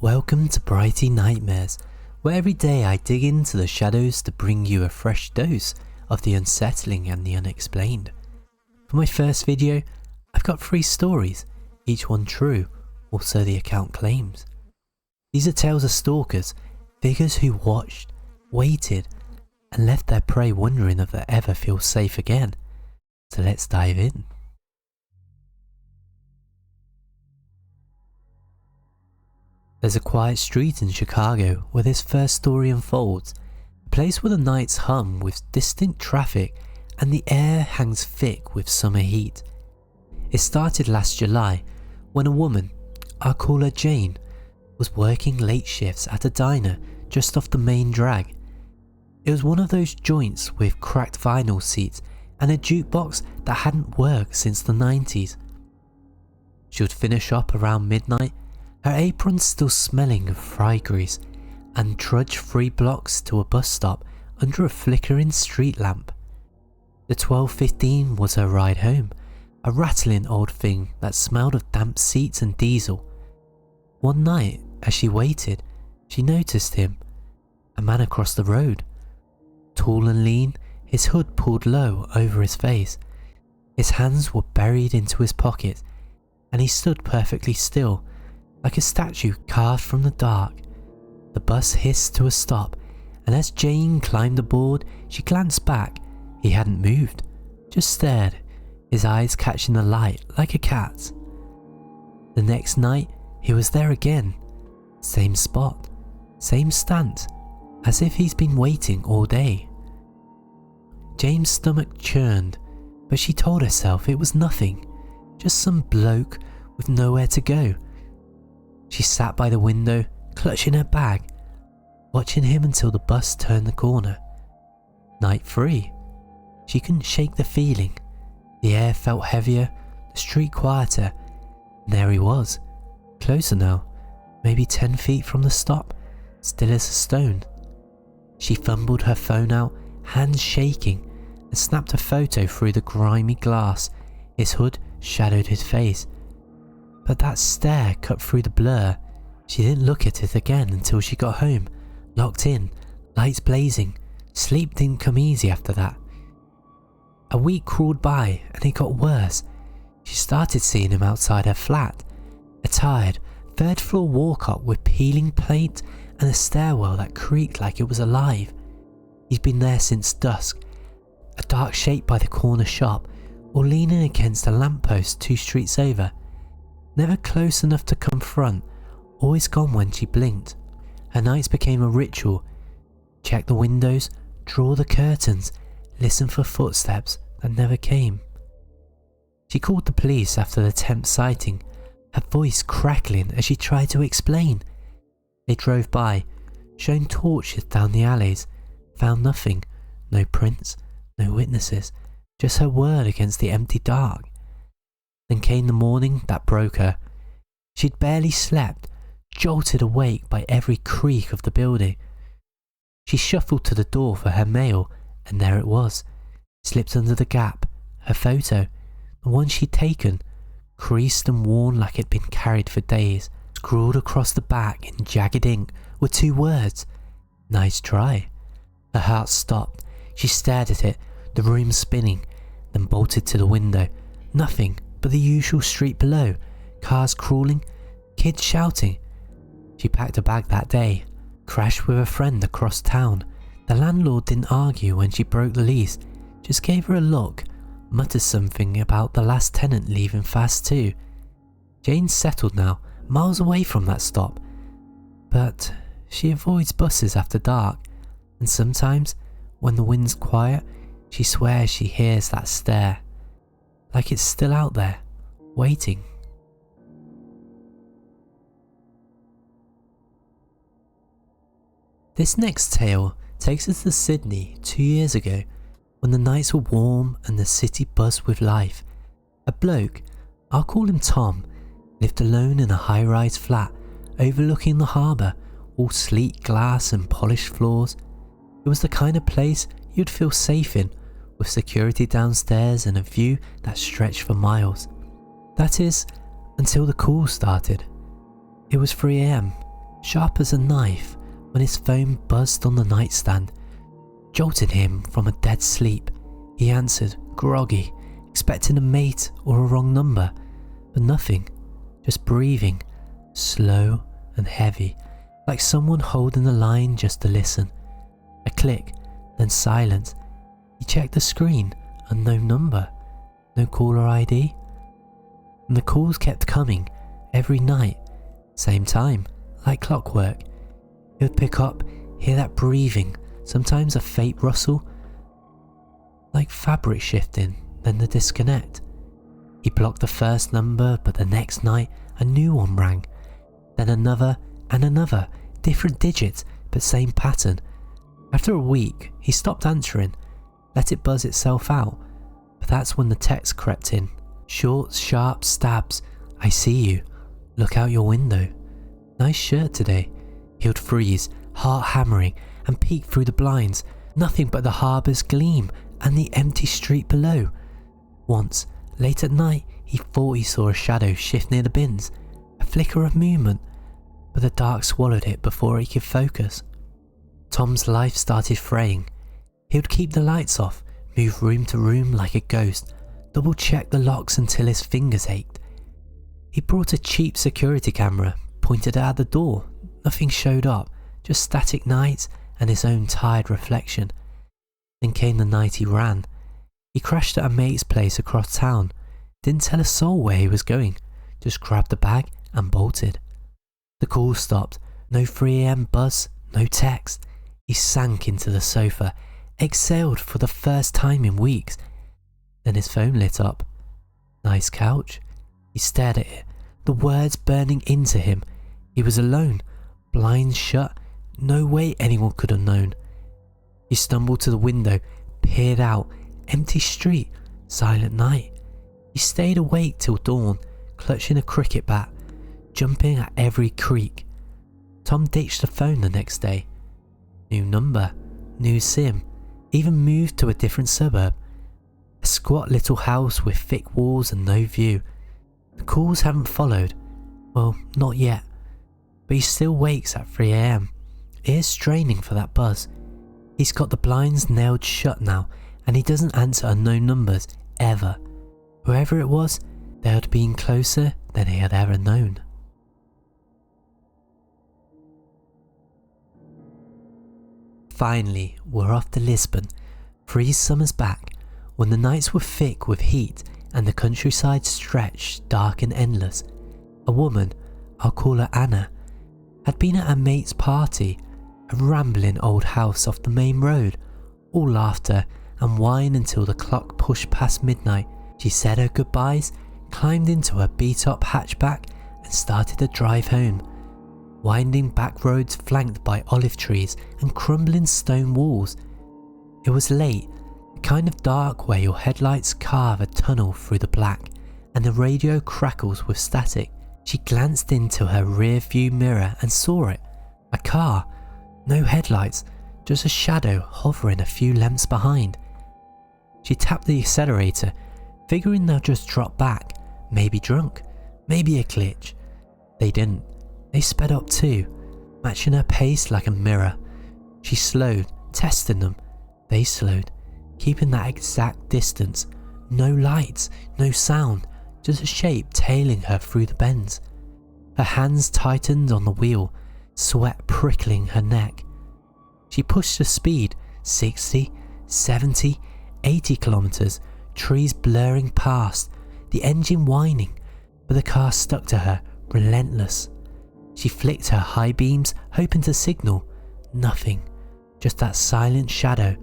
Welcome to Blighty Nightmares, where every day I dig into the shadows to bring you a fresh dose of the unsettling and the unexplained. For my first video, I've got 3 stories, each one true, or so the account claims. These are tales of stalkers, figures who watched, waited, and left their prey wondering if they'll ever feel safe again. So let's dive in. There's a quiet street in Chicago where this first story unfolds, a place where the nights hum with distinct traffic and the air hangs thick with summer heat. It started last July when a woman, I'll call her Jane, was working late shifts at a diner just off the main drag. It was one of those joints with cracked vinyl seats and a jukebox that hadn't worked since the 90s. She would finish up around midnight, her apron still smelling of fry grease, and trudge 3 blocks to a bus stop under a flickering street lamp. The 12:15 was her ride home, a rattling old thing that smelled of damp seats and diesel. One night, as she waited, she noticed him, a man across the road. Tall and lean, his hood pulled low over his face. His hands were buried into his pockets, and he stood perfectly still, like a statue carved from the dark. The bus hissed to a stop, and as Jane climbed aboard, she glanced back. He hadn't moved, just stared, his eyes catching the light like a cat's. The next night, he was there again. Same spot, same stance, as if he's been waiting all day. Jane's stomach churned, but she told herself it was nothing, just some bloke with nowhere to go. She sat by the window, clutching her bag, watching him until the bus turned the corner. Night 3. She couldn't shake the feeling. The air felt heavier, the street quieter, and there he was, closer now, maybe 10 feet from the stop, still as a stone. She fumbled her phone out, hands shaking, and snapped a photo through the grimy glass. His hood shadowed his face, but that stare cut through the blur. She didn't look at it again until she got home, locked in, lights blazing. Sleep didn't come easy after that. A week crawled by and it got worse. She started seeing him outside her flat, a tired, 3rd floor walk-up with peeling paint and a stairwell that creaked like it was alive. He'd been there since dusk, a dark shape by the corner shop or leaning against a lamppost 2 streets over. Never close enough to confront, always gone when she blinked. Her nights became a ritual. Check the windows, draw the curtains, listen for footsteps that never came. She called the police after the 10th sighting, her voice crackling as she tried to explain. They drove by, shone torches down the alleys, found nothing, no prints, no witnesses, just her word against the empty dark. Then came the morning that broke her. She'd barely slept, jolted awake by every creak of the building. She shuffled to the door for her mail, and there it was, slipped under the gap, her photo, the one she'd taken, creased and worn like it'd been carried for days. Scrawled across the back in jagged ink were 2 words, "Nice try." Her heart stopped. She stared at it, the room spinning, then bolted to the window. Nothing but the usual street below, cars crawling, kids shouting. She packed a bag that day, crashed with a friend across town. The landlord didn't argue when she broke the lease, just gave her a look, muttered something about the last tenant leaving fast too. Jane's settled now, miles away from that stop, but she avoids buses after dark, and sometimes, when the wind's quiet, she swears she hears that stare, like it's still out there, waiting. This next tale takes us to Sydney 2 years ago, when the nights were warm and the city buzzed with life. A bloke, I'll call him Tom, lived alone in a high-rise flat overlooking the harbour, all sleek glass and polished floors. It was the kind of place you'd feel safe in, with security downstairs and a view that stretched for miles. That is, until the call started. It was 3 AM. sharp as a knife, when his phone buzzed on the nightstand, jolting him from a dead sleep. He answered, groggy, expecting a mate or a wrong number, but nothing, just breathing, slow and heavy, like someone holding the line just to listen. A click, then silence. He checked the screen, unknown number, no caller ID. And the calls kept coming, every night, same time, like clockwork. He would pick up, hear that breathing, sometimes a faint rustle, like fabric shifting, then the disconnect. He blocked the first number, but the next night a new one rang, then another and another, different digits, but same pattern. After a week, he stopped answering, let it buzz itself out, but that's when the text crept in. Short, sharp stabs. I see you. Look out your window. Nice shirt today. He would freeze, heart hammering, and peek through the blinds. Nothing but the harbour's gleam and the empty street below. Once, late at night, he thought he saw a shadow shift near the bins. A flicker of movement, but the dark swallowed it before he could focus. Tom's life started fraying. He would keep the lights off, move room to room like a ghost, double check the locks until his fingers ached. He brought a cheap security camera, pointed it at the door. Nothing showed up, just static nights and his own tired reflection. Then came the night he ran. He crashed at a mate's place across town, didn't tell a soul where he was going, just grabbed the bag and bolted. The call stopped, no 3 AM buzz, no text. He sank into the sofa, exhaled for the first time in weeks. Then his phone lit up. Nice couch. He stared at it, the words burning into him. He was alone, blinds shut, no way anyone could have known. He stumbled to the window, peered out, empty street, silent night. He stayed awake till dawn, clutching a cricket bat, jumping at every creak. Tom ditched the phone the next day. New number, new SIM, even moved to a different suburb. A squat little house with thick walls and no view. The calls haven't followed. Well, not yet. But he still wakes at 3 AM, ears straining for that buzz. He's got the blinds nailed shut now, and he doesn't answer unknown numbers, ever. Whoever it was, they had been closer than he had ever known. Finally, we're off to Lisbon, 3 summers back, when the nights were thick with heat and the countryside stretched dark and endless. A woman, I'll call her Anna, had been at a mate's party, a rambling old house off the main road, all laughter and wine until the clock pushed past midnight. She said her goodbyes, climbed into her beat-up hatchback and started the drive home. Winding back roads flanked by olive trees and crumbling stone walls. It was late, the kind of dark where your headlights carve a tunnel through the black and the radio crackles with static. She glanced into her rear view mirror and saw it. A car, no headlights, just a shadow hovering a few lengths behind. She tapped the accelerator, figuring they'll just drop back, maybe drunk, maybe a glitch. They didn't. They sped up too, matching her pace like a mirror. She slowed, testing them. They slowed, keeping that exact distance. No lights, no sound, just a shape tailing her through the bends. Her hands tightened on the wheel, sweat prickling her neck. She pushed the speed, 60, 70, 80 kilometers, trees blurring past, the engine whining, but the car stuck to her, relentless. She flicked her high beams, hoping to signal. Nothing, just that silent shadow.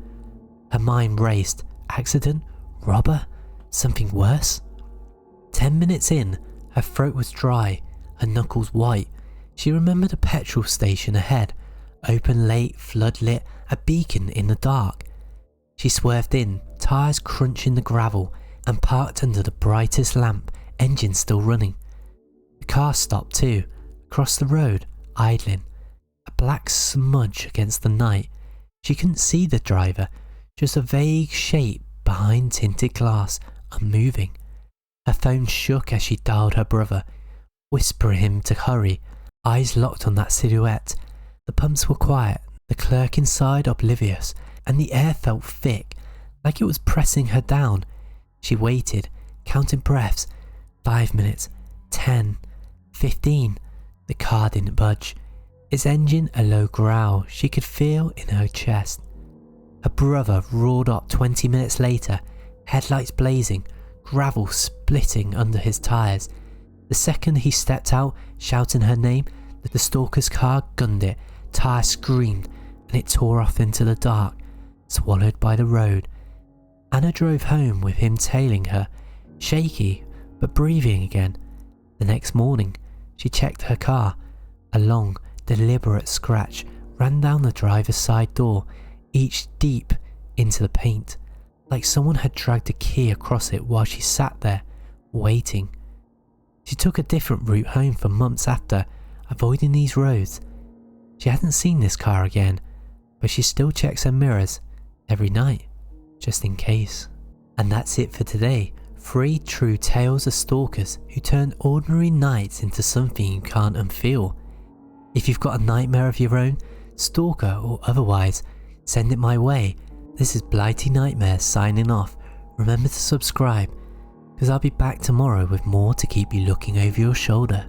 Her mind raced. Accident? Robber? Something worse? 10 minutes in, her throat was dry, her knuckles white. She remembered a petrol station ahead, open late, floodlit, a beacon in the dark. She swerved in, tires crunching the gravel, and parked under the brightest lamp, engine still running. The car stopped too, across the road, idling, a black smudge against the night. She couldn't see the driver, just a vague shape behind tinted glass, unmoving. Her phone shook as she dialed her brother, whispering him to hurry. eyes locked on that silhouette. The pumps were quiet, the clerk inside oblivious, and the air felt thick, like it was pressing her down. She waited, counting breaths. 5 minutes, 10, 15. The car didn't budge. Its engine a low growl she could feel in her chest. Her brother roared up 20 minutes later, headlights blazing, gravel splitting under his tyres. The second he stepped out, shouting her name, the stalker's car gunned it, tyre screamed, and it tore off into the dark, swallowed by the road. Anna drove home with him tailing her, shaky but breathing again. The next morning, she checked her car. A long, deliberate scratch ran down the driver's side door, each deep into the paint, like someone had dragged a key across it while she sat there, waiting. She took a different route home for months after, avoiding these roads. She hadn't seen this car again, but she still checks her mirrors every night, just in case. And that's it for today. 3 true tales of stalkers who turn ordinary nights into something you can't unfeel. If you've got a nightmare of your own, stalker or otherwise, send it my way. This is Blighty Nightmares signing off. Remember to subscribe, because I'll be back tomorrow with more to keep you looking over your shoulder.